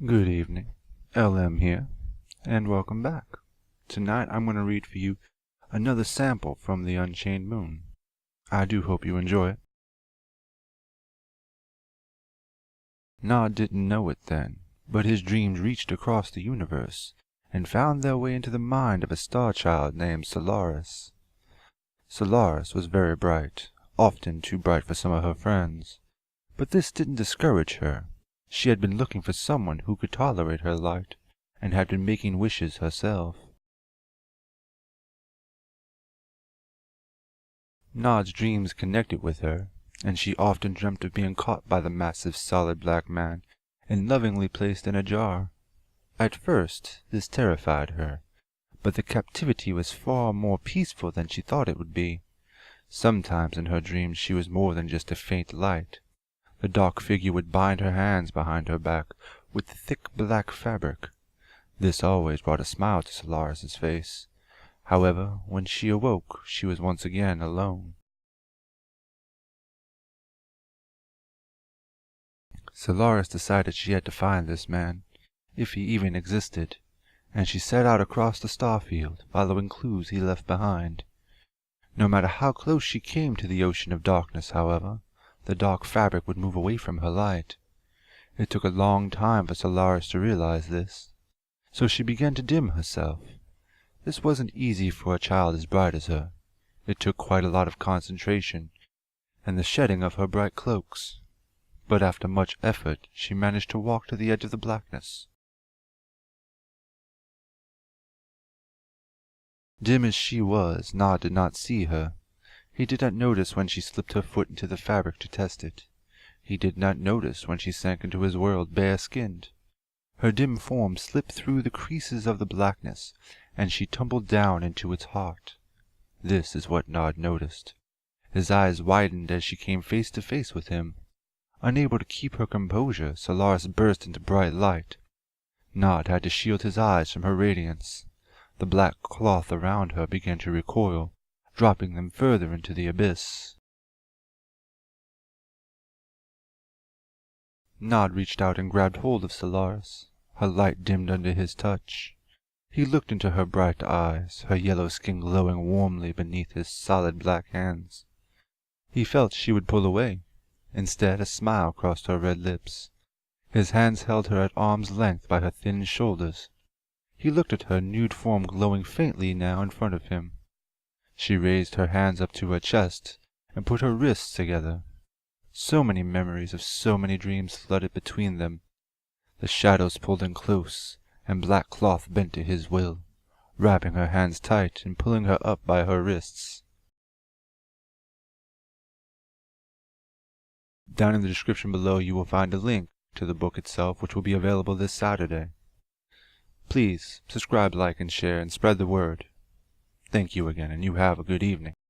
Good evening, LM here, and welcome back. Tonight I'm going to read for you another sample from the Unchained Moon. I do hope you enjoy it. Nod didn't know it then, but his dreams reached across the universe and found their way into the mind of a star child named Solaris. Solaris was very bright, often too bright for some of her friends, but this didn't discourage her. She had been looking for someone who could tolerate her light, and had been making wishes herself. Nod's dreams connected with her, and she often dreamt of being caught by the massive solid black man and lovingly placed in a jar. At first this terrified her, but the captivity was far more peaceful than she thought it would be. Sometimes in her dreams she was more than just a faint light. The dark figure would bind her hands behind her back with thick black fabric. This always brought a smile to Solaris's face. However, when she awoke, she was once again alone. Solaris decided she had to find this man, if he even existed, and she set out across the starfield, following clues he left behind. No matter how close she came to the ocean of darkness, however, the dark fabric would move away from her light. It took a long time for Solaris to realize this, so she began to dim herself. This wasn't easy for a child as bright as her. It took quite a lot of concentration, and the shedding of her bright cloaks. But after much effort, she managed to walk to the edge of the blackness. Dim as she was, Nod did not see her. He did not notice when she slipped her foot into the fabric to test it. He did not notice when she sank into his world bare-skinned. Her dim form slipped through the creases of the blackness, and she tumbled down into its heart. This is what Nod noticed. His eyes widened as she came face to face with him. Unable to keep her composure, Solaris burst into bright light. Nod had to shield his eyes from her radiance. The black cloth around her began to recoil, dropping them further into the abyss. Nod reached out and grabbed hold of Solaris. Her light dimmed under his touch. He looked into her bright eyes, her yellow skin glowing warmly beneath his solid black hands. He felt she would pull away. Instead, a smile crossed her red lips. His hands held her at arm's length by her thin shoulders. He looked at her nude form glowing faintly now in front of him. She raised her hands up to her chest and put her wrists together. So many memories of so many dreams flooded between them. The shadows pulled in close, and black cloth bent to his will, wrapping her hands tight and pulling her up by her wrists. Down in the description below you will find a link to the book itself, which will be available this Saturday. Please subscribe, like, and share, and spread the word. Thank you again, and you have a good evening.